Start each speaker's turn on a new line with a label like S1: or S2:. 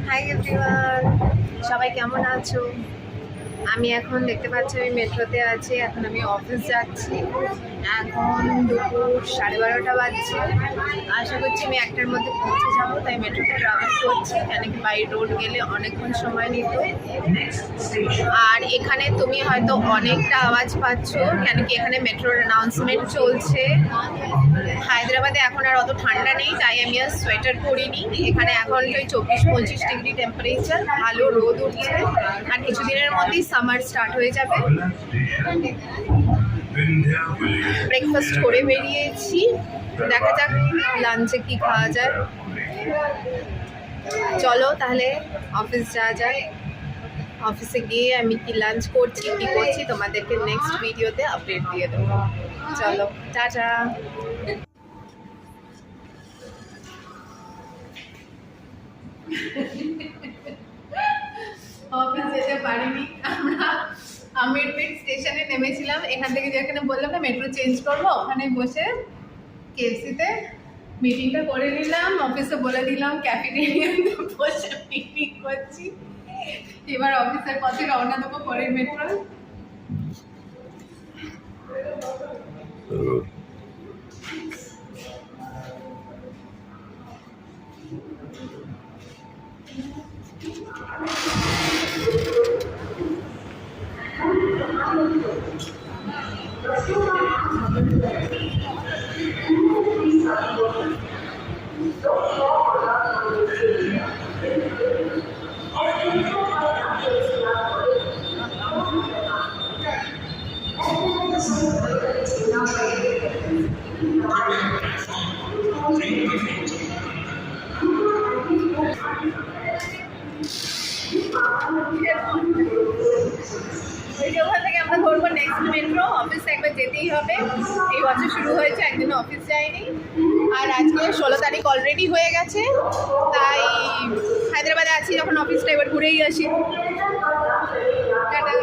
S1: Hi everyone, সবাই কেমন আছো? আমি এখন দেখতে পাচ্ছি আমি মেট্রোতে আছি। এখন আমি অফিস যাচ্ছি। এখন দুপুর 12:30 বাজছে। আশা করছি আমি 1টার মধ্যে পৌঁছে যাবো, তাই মেট্রোতে ট্রাভেল করছি। কেন কি বাই রোড গেলে অনেকক্ষণ সময় নিত। আর এখানে তুমি হয়তো অনেকটা আওয়াজ পাচ্ছ, কেন কি এখানে মেট্রোর অ্যানাউন্সমেন্ট চলছে। হায়দ্রাবাদে এখন আর অত ঠান্ডা নেই, তাই আমি আর সোয়েটার পরিনি। এখানে এখন ওই 24-25 ডিগ্রি টেম্পারেচার, ভালো রোদ উঠছে। আর কিছুদিনের মধ্যেই সামার স্টার্ট হয়ে যাবে। ব্রেকফাস্ট করে বেরিয়েছি, দেখা যাক লাঞ্চে কি খাওয়া যায়। চলো তাহলে অফিস যাওয়া যায়। অফিসে গিয়ে আমি কি লাঞ্চ করছি কি করছি তোমাদেরকে নেক্সট ভিডিওতে আপডেট দিয়ে দেবো। চলো টাটা। অফিস যেতে পারিনি আমরা, আমিরপেট স্টেশনে নেমেছিলাম। এখান থেকে যেখানে বললাম না মেট্রো চেঞ্জ করবো, ওখানে বসে কেএফসিতে মিটিংটা করে নিলাম। অফিসে বলে দিলাম ক্যাফেটেরিয়াতে বসে মিটিং করছি। এবার অফিসের পথে রওনা দেবো পরের মেট্রো। ওখান থেকে আমরা ধরবো নেক্সট মেট্রো। অফিসে একবার যেতেই হবে, এই বছর শুরু হয়েছে, একদিনও অফিস যায়নি। আর আজকে 16 তারিখ অলরেডি হয়ে গেছে, তাই হায়দ্রাবাদে আছি যখন অফিসটা এবার ঘুরেই আসি। টাটা।